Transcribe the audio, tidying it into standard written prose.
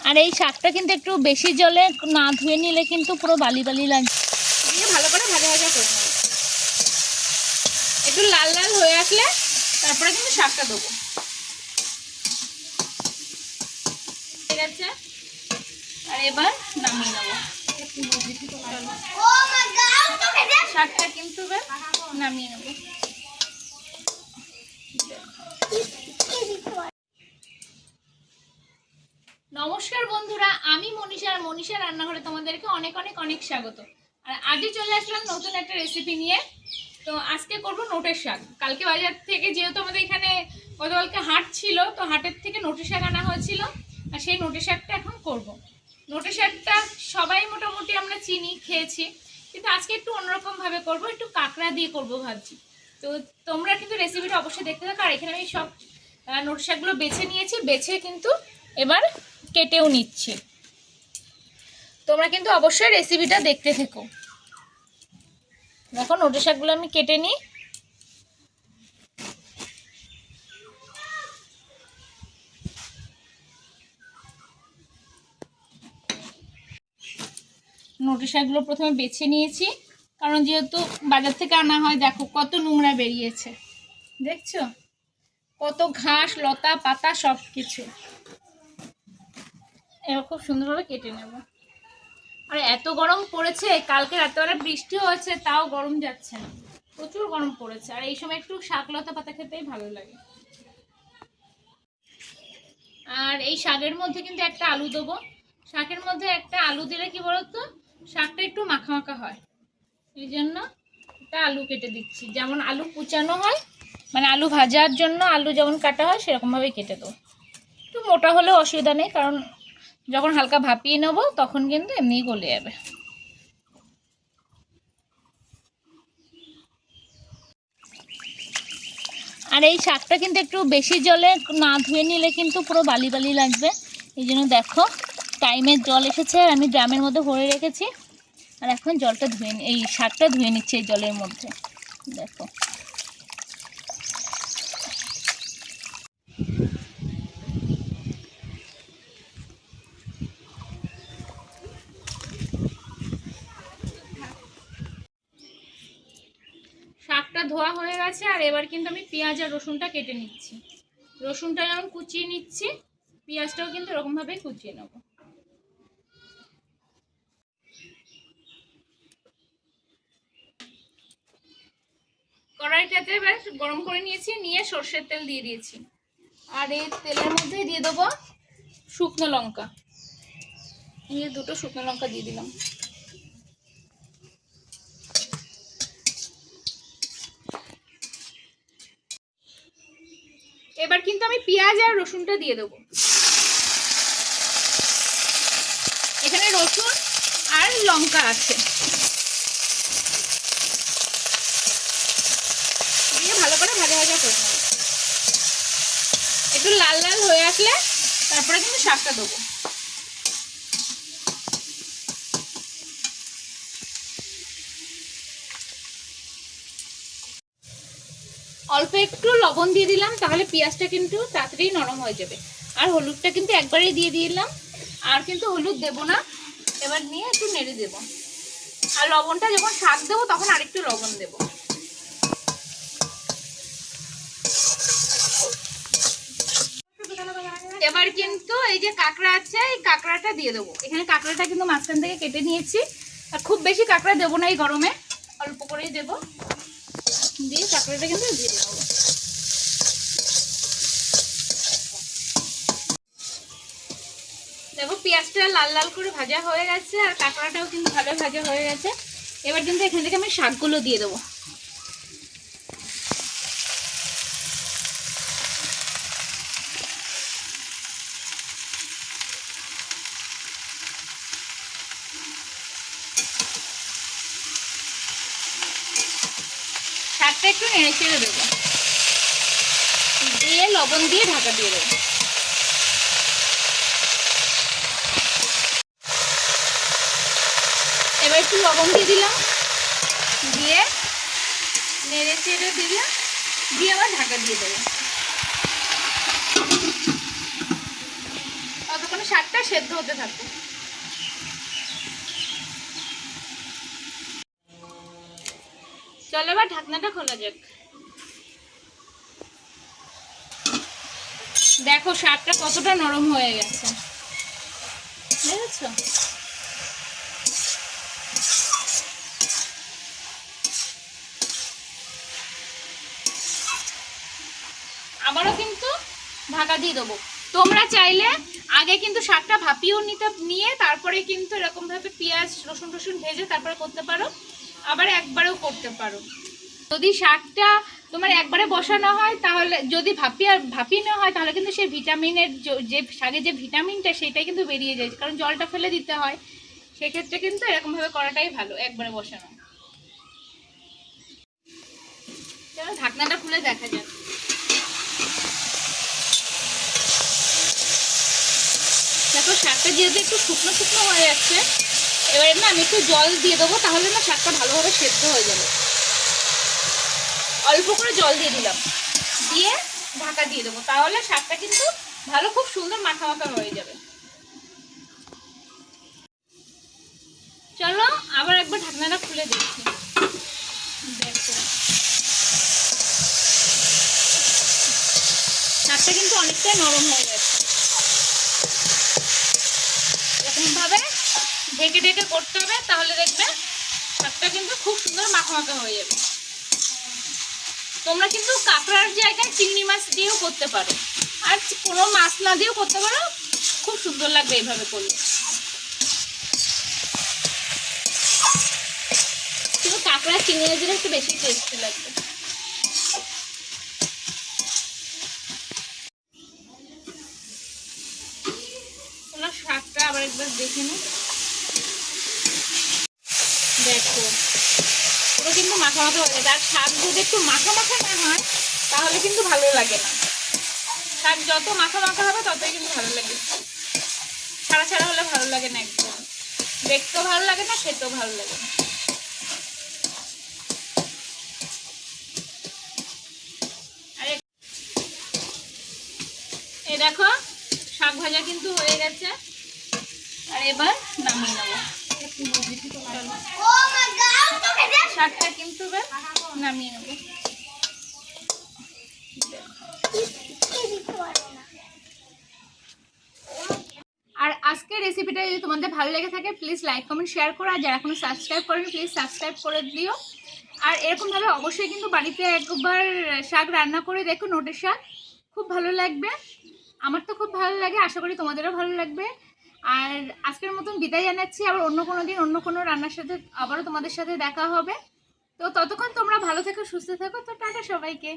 আর এই শাকটা কিন্তু একটু বেশি জলে না ধুয়ে নিলে কিন্তু পুরো বালি বালি লাগবে। দিয়ে ভালো করে ভাজা ভাজা করে নেব। একটু লাল লাল হয়ে আসলে তারপরে কিন্তু শাকটা দেবো। ঠিক আছে, আর এবার নামিয়ে নেবো। শাকটা কিন্তু নামিয়ে নেবো। নমস্কার বন্ধুরা, আমি মনীষা রান্নাঘরে তোমাদেরকে অনেক অনেক অনেক স্বাগত। আর আজই চলে আসলাম নতুন একটা রেসিপি নিয়ে। তো আজকে করব নোটের শাক। কালকে বাজার থেকে যেহেতু আমাদের এখানে গতকালকে হাট ছিল, তো হাটের থেকে নোটের শাক আনা হয়েছিল, আর সেই নোটের শাকটা এখন করব। নোটের শাকটা সবাই মোটামুটি আমরা চিনি, খেয়েছি, কিন্তু আজকে একটু অন্যরকমভাবে করব, একটু কাঁকড়া দিয়ে করব ভাবছি। তো তোমরা কিন্তু রেসিপিটা অবশ্যই দেখতে থাকো। আর এখানে আমি সব নোটের শাকগুলো বেছে নিয়েছি, বেছে কিন্তু এবার কেটেও নিচ্ছি। তোমরা কিন্তু অবশ্যই রেসিপিটা দেখতে থেকো। দেখো নোটের শাকগুলো আমি কেটে নিই। নোটের শাকগুলো প্রথমে বেছে নিয়েছি, কারণ যেহেতু বাজার থেকে আনা হয়। দেখো কত নোংরা বেরিয়েছে, দেখছো কত ঘাস লতা পাতা সব কিছু। এবার খুব সুন্দরভাবে কেটে নেব। আর এত গরম পড়েছে, কালকে রাত্রেবেলা বৃষ্টি হয়েছে, তাও গরম যাচ্ছে না, প্রচুর গরম পড়েছে। আর এই সময় একটু শাক লতা পাতা খেতেই ভালো লাগে। আর এই শাকের মধ্যে কিন্তু একটা আলু দেবো। শাকের মধ্যে একটা আলু দিলে কি বলতো, শাকটা একটু মাখা মাখা হয়। এই জন্য একটা আলু কেটে দিচ্ছি, যেমন আলু কুচানো হয়, মানে আলু ভাজার জন্য আলু যেমন কাটা হয় সেরকমভাবেই কেটে দেবো। একটু মোটা হলেও অসুবিধা নেই, কারণ যখন হালকা ভাপিয়ে নেবো তখন কিন্তু এমনিই গলে যাবে। আর এই শাকটা কিন্তু একটু বেশি জলে না ধুয়ে নিলে কিন্তু পুরো বালি বালি লাগবে। এই জন্য দেখো টাইমের জল এসেছে, আর আমি ড্রামের মধ্যে ভরে রেখেছি। আর এখন জলটা ধুয়ে এই শাকটা ধুয়ে নিচ্ছি এই জলের মধ্যে। দেখো শাকটা ধোয়া হয়ে গেছে। আর এবার কিন্তু আমি পেঁয়াজ আর রসুনটা কেটে নিচ্ছি। রসুনটা যেমন কুচিয়ে নিচ্ছি, পেঁয়াজটাও কিন্তু এরকমভাবেই কুচিয়ে নেব। কড়াইটাতে এবার গরম করে নিয়েছি, নিয়ে সর্ষের তেল দিয়ে দিয়েছি। আর এই তেলের মধ্যে দিয়ে দেবো শুকনো লঙ্কা। নিয়ে দুটো শুকনো লঙ্কা দিয়ে দিলাম। এবার কিন্তু আমি পেঁয়াজ আর রসুনটা দিয়ে দেবো। এখানে রসুন আর লঙ্কা আছে, দিয়ে ভালো করে ভাজা ভাজা করে নেব। একটু লাল লাল হয়ে আসলে তারপরে কিন্তু শাকটা দেবো। অল্প একটু লবণ দিয়ে দিলাম, তাহলে পেঁয়াজটা কিন্তু তাড়াতাড়ি নরম হয়ে যাবে। আর হলুদটা কিন্তু একবারেই দিয়ে দিলাম, আর কিন্তু হলুদ দেবো না। এবার নিয়ে একটু নেড়ে দেবো। আর লবণটা যখন শাক দেবো তখন আরেকটু লবণ দেবো। এবার কিন্তু এই যে কাঁকড়া আছে, এই কাঁকড়াটা দিয়ে দেবো। এখানে কাঁকড়াটা কিন্তু মাঝখান থেকে কেটে নিয়েছি। আর খুব বেশি কাঁকড়া দেবো না এই গরমে, অল্প করেই দেবো। দিয়ে কাঁকড়াটা কিন্তু দিয়ে দেবো। দেখো পেঁয়াজটা লাল লাল করে ভাজা হয়ে গেছে, আর কাঁকড়াটাও কিন্তু ভালো ভাজা হয়ে গেছে। এবার কিন্তু এখান থেকে আমি শাকগুলো দিয়ে দেবো। শাকটা একটু নেড়ে চেড়ে দেবো, দিয়ে লবণ দিয়ে ঢাকা দিয়ে দেবো। এবার একটু লবণ দিয়ে দিলাম, দিয়ে নেড়ে চেড়ে দিলাম, দিয়ে আবার ঢাকা দিয়ে দেবো। ততক্ষণ ততক্ষণ শাকটা সেদ্ধ হতে থাকবে। চলো এবার ঢাকনাটা খোলা যাক। দেখো শাকটা কতটা নরম হয়ে গেছে, দেখেছো? আবারও কিন্তু ঢাকা দিয়ে দেবো। তোমরা চাইলে আগে কিন্তু শাকটা ভাপিয়েও নিয়ে তারপরে কিন্তু এরকম ভাবে পেঁয়াজ রসুন টসুন ভেজে তারপরে করতে পারো, আবার একবারেও করতে পারো। যদি শাকটা তোমার একবারে বসানো হয় তাহলে, যদি ভাপিয়ে নেওয়া হয় তাহলে কিন্তু সেই ভিটামিনের যে শাকে যে ভিটামিনটা সেটাই কিন্তু বেরিয়ে যায়, কারণ জলটা ফেলে দিতে হয়। সেক্ষেত্রে কিন্তু এরকমভাবে করাটাই ভালো, একবারে বসানো। চলো ঢাকনাটা খুলে দেখা যাক। দেখো শাকটা যেহেতু একটু শুকনো শুকনো হয়ে যাচ্ছে, এবারে না আমি একটু জল দিয়ে দেবো, তাহলে না শাকটা ভালোভাবে সেদ্ধ হয়ে যাবে। অল্প করে জল দিয়ে দিলাম, দিয়ে ঢাকা দিয়ে দেবো, তাহলে শাকটা কিন্তু ভালো খুব সুন্দর মাখা মাখা হয়ে যাবে। চলো আবার একবার ঢাকনাটা খুলে দেখছি। দেখো শাকটা কিন্তু অনেকটাই নরম হয়ে গেছে। এরকম ভাবে ঢেকে ঢেকে করতে হবে, তাহলে দেখবে শাকটা কিন্তু খুব সুন্দর মাখা মাখা হয়ে যাবে। তোমরা কিন্তু কাঁকড়ার জায়গায় চিংড়ি মাছ দিয়েও করতে পারো, আর কোনো মাছ না দিয়েও করতে পারো, খুব সুন্দর লাগবে এইভাবে করলে। কিন্তু কাঁকড়া চিংড়ি মাছ দিলে একটু বেশি টেস্টি লাগবে। তোমরা শাকটা আবার একবার দেখে নি। দেখো পুরো কিন্তু মাখা মাখা হয়ে যায়। আর শাক যদি একটু মাখা মাখা না হয় তাহলে কিন্তু ভালো লাগে না। শাক যত মাখা মাখা হবে ততই কিন্তু ভালো লাগে, ছাড়া ছাড়া হলে ভালো লাগে না, একদম দেখতেও ভালো লাগে না, খেতেও ভালো লাগে না। এই দেখো শাক ভাজা কিন্তু হয়ে গেছে, আর এবার নামিয়ে নেবো। শাকটা কিন্তু নামিয়ে নেবো। আর আজকের রেসিপিটা যদি তোমাদের ভালো লেগে থাকে প্লিজ লাইক কমেন্ট শেয়ার করো, আর যারা এখনো সাবস্ক্রাইব করেনি প্লিজ সাবস্ক্রাইব করে দিও। আর এরকমভাবে অবশ্যই কিন্তু বাড়িতে একবার শাক রান্না করে দেখো, নোটের শাক, খুব ভালো লাগবে। আমার তো খুব ভালো লাগে, আশা করি তোমাদেরও ভালো লাগবে। আর আজকের মতন বিদায় জানাচ্ছি, আবার অন্য কোনো দিন অন্য কোনো রান্নার সাথে আবারও তোমাদের সাথে দেখা হবে। তো ততক্ষণ তোমরা ভালো থেকো, সুস্থ থেকো। তো টাটা সবাইকে।